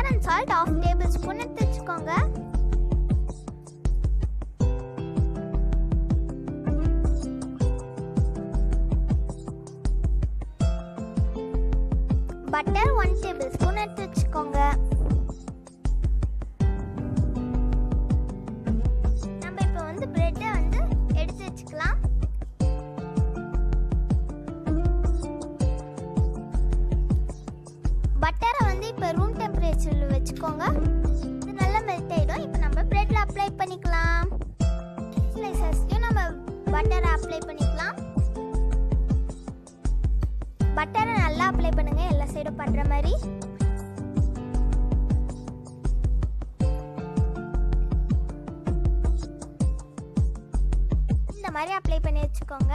Pepper and salt 1/2 table spoon எடுத்து வச்சுக்கோங்க. Butter 1 table spoon எடுத்து வச்சுக்கோங்க. நம்ம இப்போ வந்து பிரெட்டை வந்து எடுத்து வச்சுக்கலாம். பட்டரை வந்து இப்போ ரூம் டெம்பரேச்சரில் வச்சுக்கோங்க. இது நல்லா மெல்ட் ஆகிடும். இப்போ நம்ம பிரெட்டில் அப்ளை பண்ணிக்கலாம். ஸ்லைசஸ்லையும் நம்ம பட்டரை அப்ளை பண்ணிக்கலாம். பட்டரை நல்லா அப்ளை பண்ணுங்க, எல்லா சைடும் படுற மாதிரி. இந்த மாதிரி அப்ளை பண்ணி வச்சுக்கோங்க.